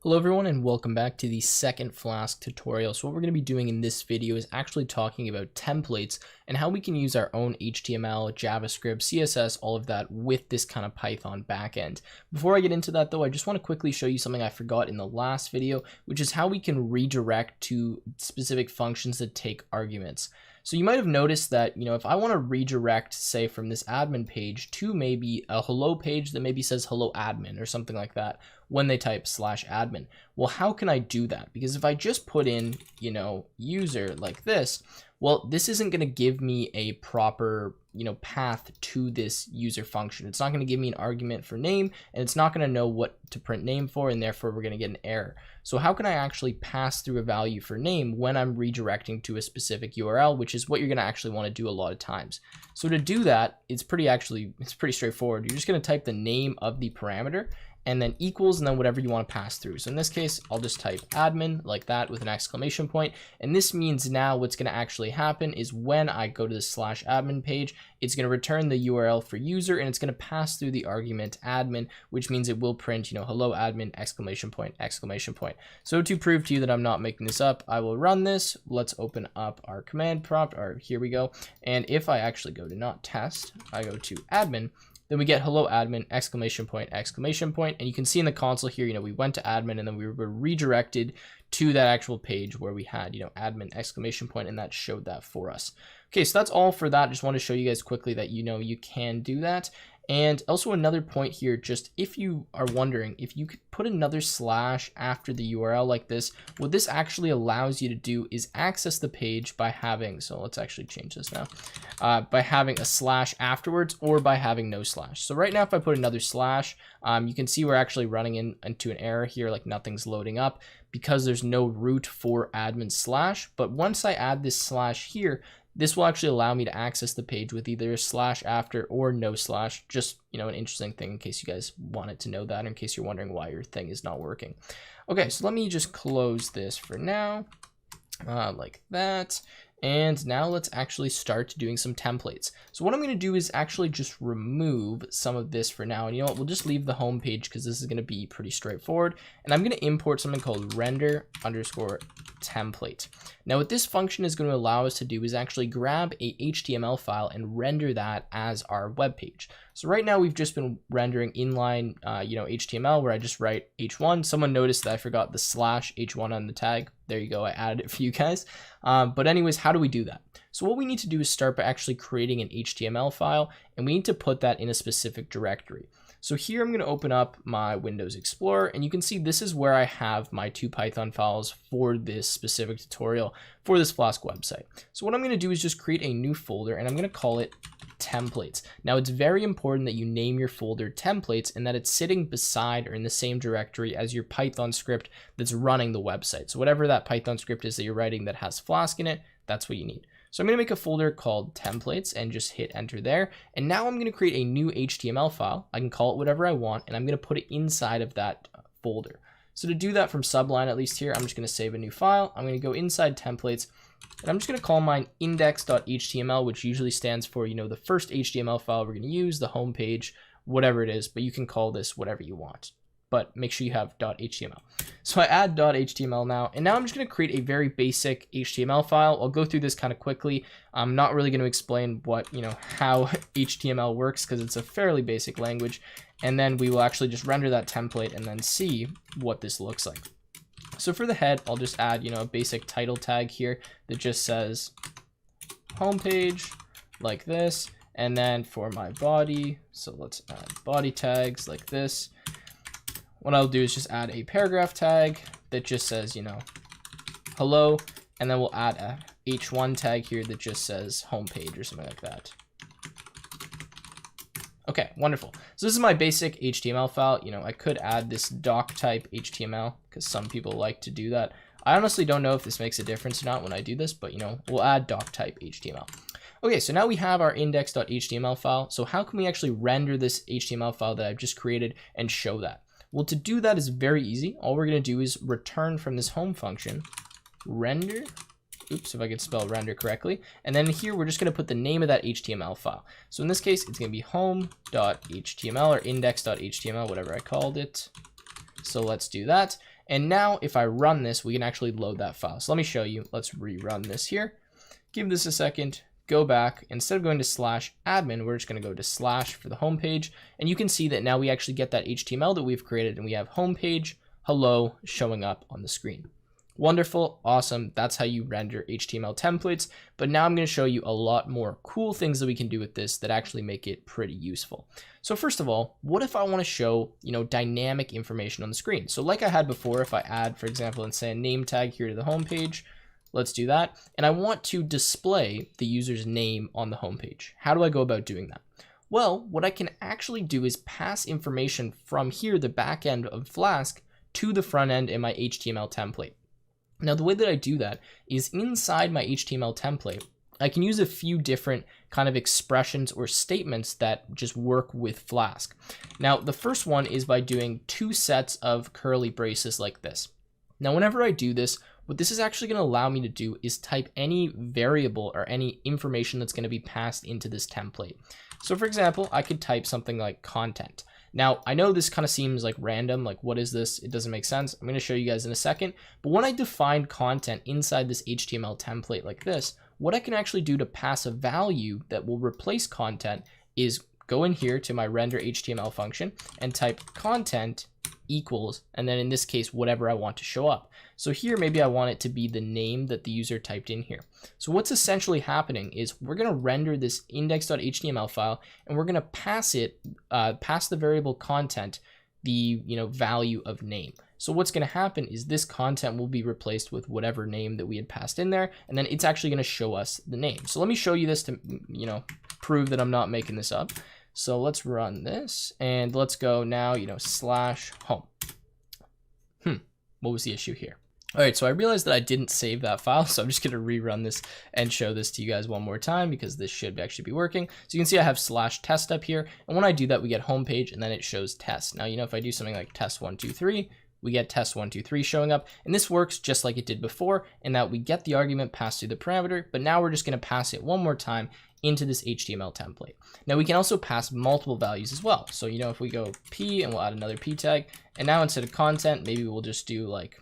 Hello everyone and welcome back to the second Flask tutorial. So what we're going to be doing in this video is actually talking about templates and how we can use our own HTML, JavaScript, CSS, all of that with this kind of Python backend. Before I get into that though, I just want to quickly show you something I forgot in the last video, which is how we can redirect to specific functions that take arguments. So you might have noticed that, if I want to redirect, say, from this admin page to maybe a hello page that maybe says hello admin or something like that when they type /admin. Well, how can I do that? Because if I just put in, user like this, well, this isn't going to give me a proper, path to this user function. It's not going to give me an argument for name, and it's not going to know what to print name for, and therefore we're going to get an error. So how can I actually pass through a value for name when I'm redirecting to a specific URL, which is what you're going to actually want to do a lot of times. So to do that, it's pretty straightforward. You're just going to type the name of the parameter and then equals, and then whatever you want to pass through. So in this case, I'll just type admin like that with an exclamation point. And this means now what's going to actually happen is when I go to the /admin page, it's going to return the URL for user, and it's going to pass through the argument admin, which means it will print, hello admin, exclamation point, exclamation point. So to prove to you that I'm not making this up, I will run this. Let's open up our command prompt, or here we go. And if I actually go to not test, I go to admin, then we get hello admin, exclamation point, exclamation point. And you can see in the console here, we went to admin and then we were redirected to that actual page where we had, admin, exclamation point, and that showed that for us. Okay, so that's all for that. Just want to show you guys quickly that, you can do that. And also another point here, just if you are wondering, if you could put another / after the URL like this, what this actually allows you to do is access the page by having, so let's actually change this now, by having a / afterwards or by having no /. So right now, if I put another /, you can see we're actually running into an error here, like nothing's loading up because there's no root for admin /. But once I add this / here, this will actually allow me to access the page with either a / after or no /. Just, an interesting thing in case you guys wanted to know that, or in case you're wondering why your thing is not working. Okay, so let me just close this for now, like that. And now let's actually start doing some templates. So what I'm going to do is actually just remove some of this for now. And you know what? We'll just leave the home page because this is going to be pretty straightforward. And I'm going to import something called render_template. Now what this function is going to allow us to do is actually grab a HTML file and render that as our web page. So right now we've just been rendering inline, HTML where I just write h1. Someone noticed that I forgot the /h1 on the tag. There you go. I added it for you guys. But anyways, how do we do that? So what we need to do is start by actually creating an HTML file, and we need to put that in a specific directory. So here I'm going to open up my Windows Explorer, and you can see this is where I have my 2 Python files for this specific tutorial for this Flask website. So what I'm going to do is just create a new folder, and I'm going to call it templates. Now it's very important that you name your folder templates and that it's sitting beside or in the same directory as your Python script that's running the website. So whatever that Python script is that you're writing that has Flask in it, that's what you need. So I'm going to make a folder called templates and just hit enter there. And now I'm going to create a new HTML file. I can call it whatever I want, and I'm going to put it inside of that folder. So to do that from subline, at least here, I'm just going to save a new file. I'm going to go inside templates, and I'm just going to call mine index.html, which usually stands for, the first HTML file we're going to use, the home page, whatever it is, but you can call this whatever you want. But make sure you have .html. So I add .html now, and now I'm just going to create a very basic HTML file. I'll go through this kind of quickly. I'm not really going to explain what, how HTML works because it's a fairly basic language. And then we will actually just render that template and then see what this looks like. So for the head, I'll just add, a basic title tag here that just says homepage like this. And then for my body, so let's add body tags like this. What I'll do is just add a paragraph tag that just says, hello, and then we'll add a h1 tag here that just says homepage or something like that. Okay, wonderful. So this is my basic HTML file. I could add this doc type HTML because some people like to do that. I honestly don't know if this makes a difference or not when I do this, but we'll add doc type HTML. Okay, so now we have our index.html file. So how can we actually render this HTML file that I've just created and show that? Well, to do that is very easy. All we're going to do is return from this home function, render, oops, if I could spell render correctly. And then here, we're just going to put the name of that HTML file. So in this case, it's going to be home.html or index.html, whatever I called it. So let's do that. And now if I run this, we can actually load that file. So let me show you. Let's rerun this here. Give this a second. Go back. Instead of going to /admin, we're just going to go to / for the home page. And you can see that now we actually get that HTML that we've created, and we have homepage, hello, showing up on the screen. Wonderful, awesome. That's how you render HTML templates. But now I'm going to show you a lot more cool things that we can do with this that actually make it pretty useful. So first of all, what if I want to show, dynamic information on the screen? So like I had before, if I add, for example, and say a name tag here to the home page, let's do that. And I want to display the user's name on the home page. How do I go about doing that? Well, what I can actually do is pass information from here, the back end of Flask, to the front end in my HTML template. Now, the way that I do that is inside my HTML template, I can use a few different kind of expressions or statements that just work with Flask. Now, the first one is by doing 2 sets of curly braces like this. Now, whenever I do this, what this is actually going to allow me to do is type any variable or any information that's going to be passed into this template. So for example, I could type something like content. Now, I know this kind of seems like random, like what is this? It doesn't make sense. I'm going to show you guys in a second. But when I define content inside this HTML template like this, what I can actually do to pass a value that will replace content is go in here to my render HTML function and type content equals, and then in this case, whatever I want to show up. So here, maybe I want it to be the name that the user typed in here. So what's essentially happening is we're going to render this index.html file, and we're going to pass it, pass the variable content, the value of name. So what's going to happen is this content will be replaced with whatever name that we had passed in there, and then it's actually going to show us the name. So let me show you this to prove that I'm not making this up. So let's run this, and let's go now, /home. What was the issue here? All right, so I realized that I didn't save that file, so I'm just going to rerun this and show this to you guys one more time because this should actually be working. So you can see I have /test up here, and when I do that, we get homepage, and then it shows test. Now, if I do something like test123, we get test123 showing up, and this works just like it did before, in that we get the argument passed through the parameter, but now we're just going to pass it one more time into this HTML template. Now we can also pass multiple values as well. So, if we go P and we'll add another P tag, and now instead of content, maybe we'll just do like,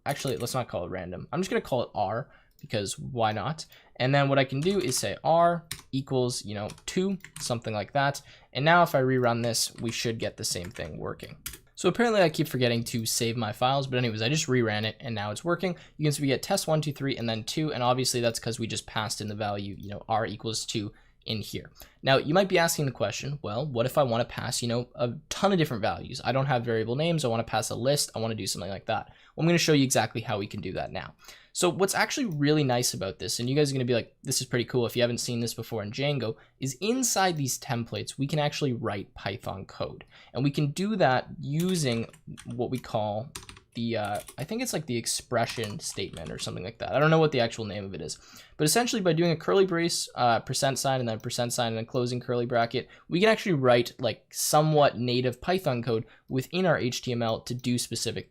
actually, let's not call it random. I'm just going to call it R because why not? And then what I can do is say R equals, 2, something like that. And now if I rerun this, we should get the same thing working. So apparently I keep forgetting to save my files, but anyways, I just reran it and now it's working. You can see we get test123 and then 2, and obviously that's because we just passed in the value, R equals 2 in here. Now you might be asking the question, well, what if I want to pass, a ton of different values? I don't have variable names. I want to pass a list. I want to do something like that. Well, I'm going to show you exactly how we can do that now. So what's actually really nice about this, and you guys are going to be like, this is pretty cool if you haven't seen this before in Django, is inside these templates, we can actually write Python code. And we can do that using what we call the, I think it's like the expression statement or something like that. I don't know what the actual name of it is. But essentially by doing a curly brace, %, and then %, and a closing curly bracket, we can actually write like somewhat native Python code within our HTML to do specific things.